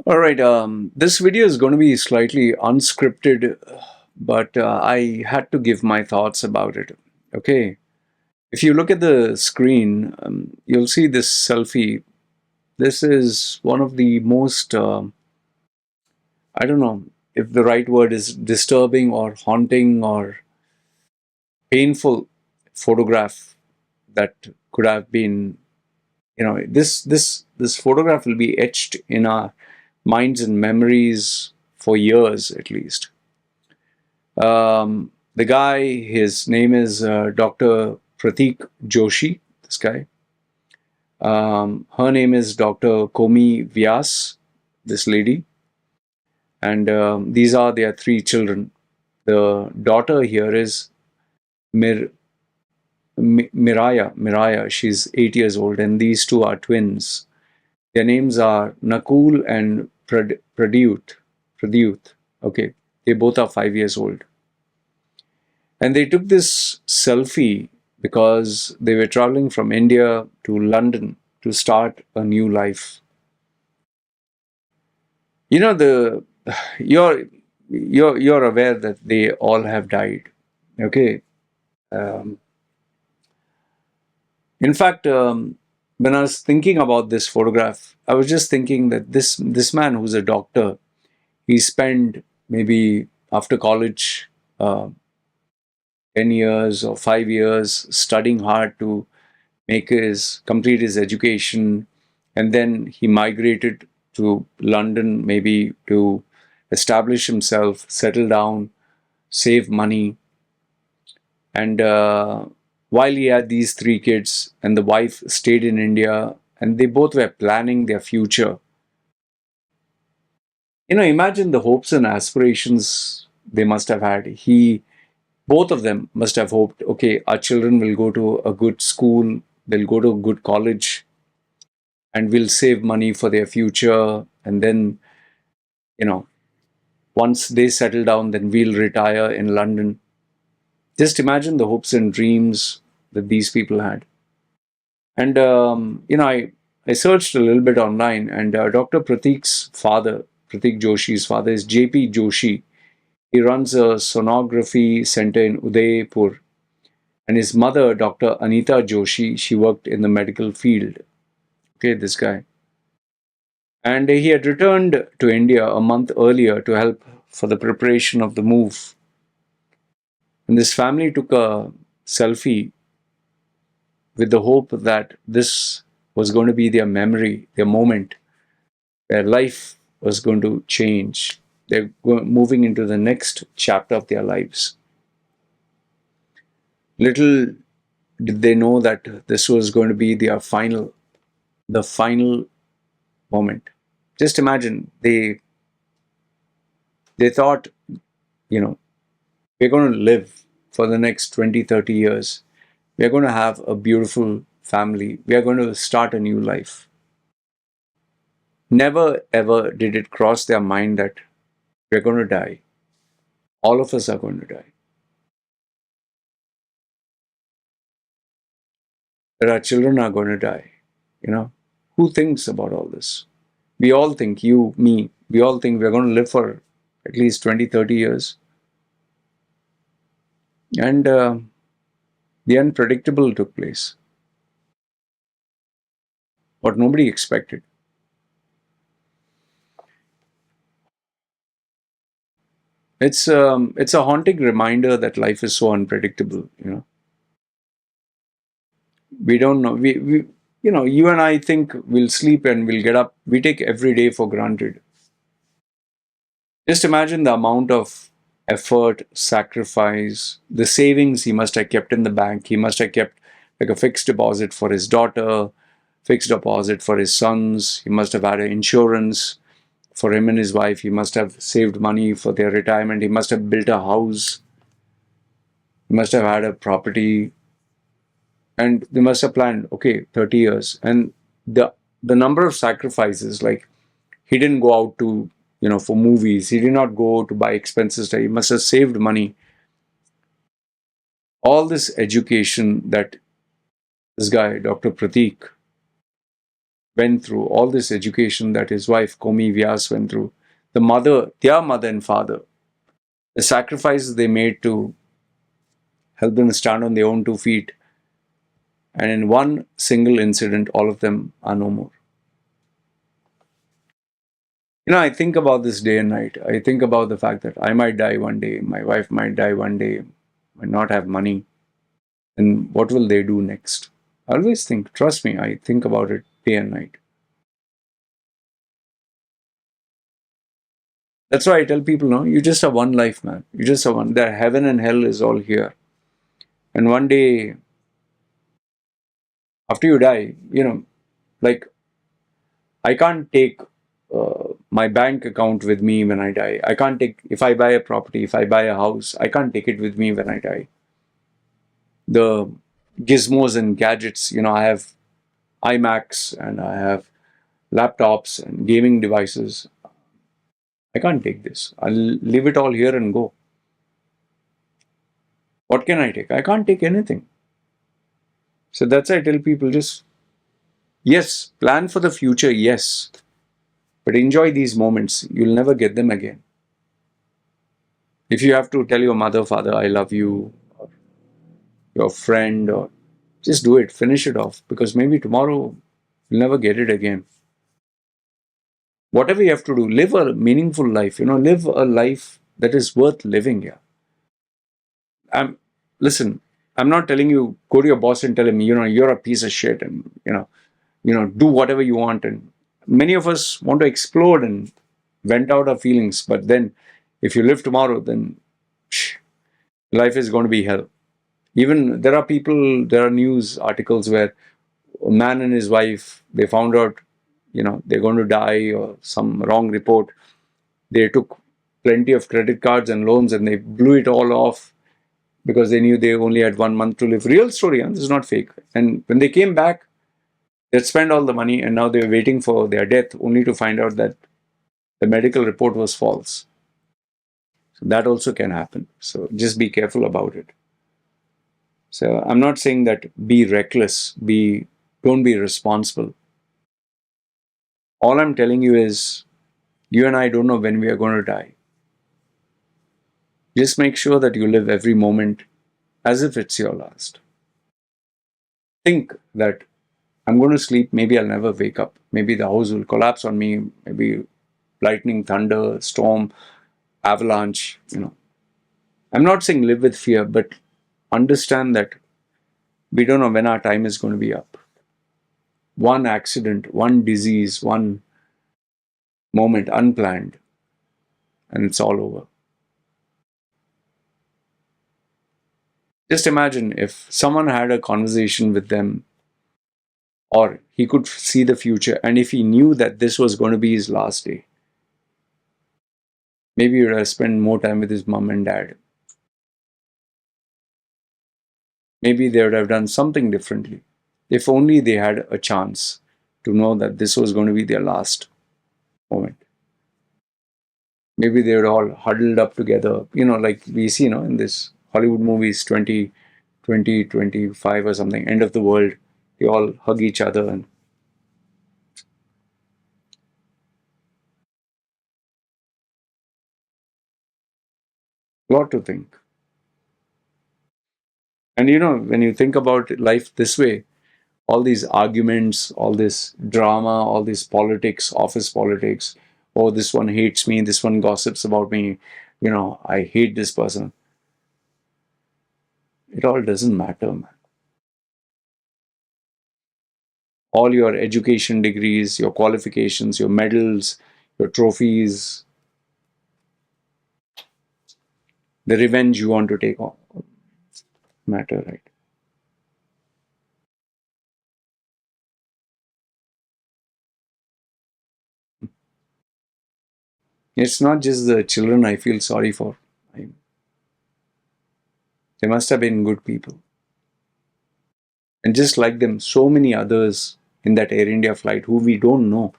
All right, this video is going to be slightly unscripted, but I had to give my thoughts about it. Okay, if you look at the screen, you'll see this selfie. This is one of the most, I don't know if the right word is disturbing or haunting or painful photograph that could have been, this photograph will be etched in our minds and memories for years at least. The guy, his name is Dr. Prateek Joshi, this guy. Her name is Dr. Komi Vyas, this lady. And these are their three children. The daughter here is Miraya. She's 8 years old, and these two are twins. Their names are Nakul and Pradyut. Pradyut. Okay, they both are 5 years old. And they took this selfie because they were traveling from India to London to start a new life. You know, the you're aware that they all have died. Okay. Um, in fact, when I was thinking about this photograph, I was just thinking that this man who's a doctor, he spent maybe after college, 10 years or 5 years studying hard to complete his education, and then he migrated to London maybe to establish himself, settle down, save money. And while he had these three kids, and the wife stayed in India, and they both were planning their future. Imagine the hopes and aspirations they must have had. Both of them must have hoped, okay, our children will go to a good school, they'll go to a good college, and we'll save money for their future. And then, you know, once they settle down, then we'll retire in London. Just imagine the hopes and dreams that these people had. And, I searched a little bit online, and Dr. Prateek's father, Prateek Joshi's father, is J.P. Joshi. He runs a sonography center in Udaipur. And his mother, Dr. Anita Joshi, she worked in the medical field. Okay, this guy. And he had returned to India a month earlier to help for the preparation of the move. And this family took a selfie with the hope that this was going to be their memory, their moment, their life was going to change. They're moving into the next chapter of their lives. Little did they know that this was going to be the final moment. Just imagine, they thought, you know, we're going to live for the next 20, 30 years. We're going to have a beautiful family. We are going to start a new life. Never ever did it cross their mind that we're going to die. All of us are going to die. That our children are going to die. Who thinks about all this? We all think, you, me, we all think we're going to live for at least 20, 30 years. And the unpredictable took place. What nobody expected. It's a haunting reminder that life is so unpredictable. We don't know. You and I think we'll sleep and we'll get up. We take every day for granted. Just imagine the amount of effort, sacrifice, the savings he must have kept in the bank. He must have kept like a fixed deposit for his daughter, fixed deposit for his sons. He must have had an insurance for him and his wife. He must have saved money for their retirement. He must have built a house. He must have had a property. And they must have planned, okay, 30 years. And the number of sacrifices, like he didn't go out to, for movies. He did not go to buy expenses. He must have saved money. All this education that this guy, Dr. Prateek, went through, all this education that his wife Komi Vyas went through, the mother, their mother and father, the sacrifices they made to help them stand on their own 2 feet, and in one single incident, all of them are no more. I think about this day and night. I think about the fact that I might die one day, my wife might die one day, might not have money, and what will they do next? I always think, trust me, I think about it day and night. That's why I tell people, no, you just have one life, man. You just have one. The heaven and hell is all here. And one day, after you die, like I can't take my bank account with me when I die. I can't take, if I buy a property, if I buy a house, I can't take it with me when I die. The gizmos and gadgets, I have iMacs and I have laptops and gaming devices. I can't take this. I'll leave it all here and go. What can I take? I can't take anything. So that's why I tell people, just, yes, plan for the future, yes, but enjoy these moments. You'll never get them again. If you have to tell your mother, father, I love you, or your friend, or just do it, finish it off, because maybe tomorrow you'll never get it again. Whatever you have to do, live a meaningful life, live a life that is worth living. Yeah. I'm Listen, I'm not telling you go to your boss and tell him, you're a piece of shit, and do whatever you want. And many of us want to explode and vent out our feelings, but then if you live tomorrow, then life is going to be hell. Even there are news articles where a man and his wife, they found out, they're going to die, or some wrong report. They took plenty of credit cards and loans and they blew it all off because they knew they only had 1 month to live. Real story, this is not fake. And when they came back, they'd spent all the money and now they're waiting for their death only to find out that the medical report was false. So that also can happen. So just be careful about it. So I'm not saying that be reckless, don't be responsible. All I'm telling you is you and I don't know when we are going to die. Just make sure that you live every moment as if it's your last. Think that I'm going to sleep, maybe I'll never wake up. Maybe the house will collapse on me, maybe lightning, thunder, storm, avalanche. I'm not saying live with fear, but understand that we don't know when our time is going to be up. One accident, one disease, one moment unplanned, and it's all over. Just imagine if someone had a conversation with them, or he could see the future, and if he knew that this was going to be his last day, maybe he would have spent more time with his mom and dad. Maybe they would have done something differently. If only they had a chance to know that this was going to be their last moment. Maybe they were all huddled up together, like we see, in this Hollywood movies, 2025 or something, end of the world. They all hug each other, and a lot to think. And when you think about life this way, all these arguments, all this drama, all this politics, office politics, oh, this one hates me, this one gossips about me, I hate this person. It all doesn't matter, man. All your education degrees, your qualifications, your medals, your trophies, the revenge you want to take on matter, right? It's not just the children I feel sorry for. I, they must have been good people. And just like them, so many others in that Air India flight who we don't know.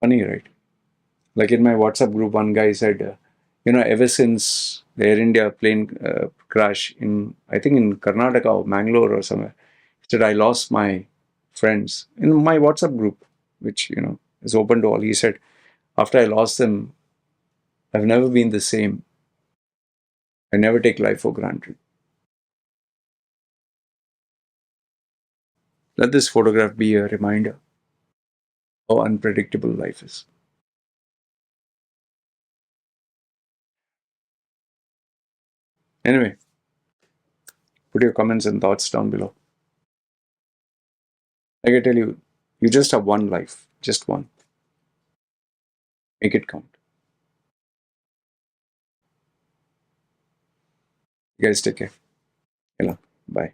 Funny, right? Like in my WhatsApp group, one guy said, Ever since the Air India plane crash in, I think in Karnataka or Mangalore or somewhere, he said, I lost my friends in my WhatsApp group, which, is open to all. He said, after I lost them, I've never been the same. I never take life for granted. Let this photograph be a reminder how unpredictable life is. Anyway, put your comments and thoughts down below. Like I tell you, you just have one life, just one. Make it count. You guys take care. Hello. Bye.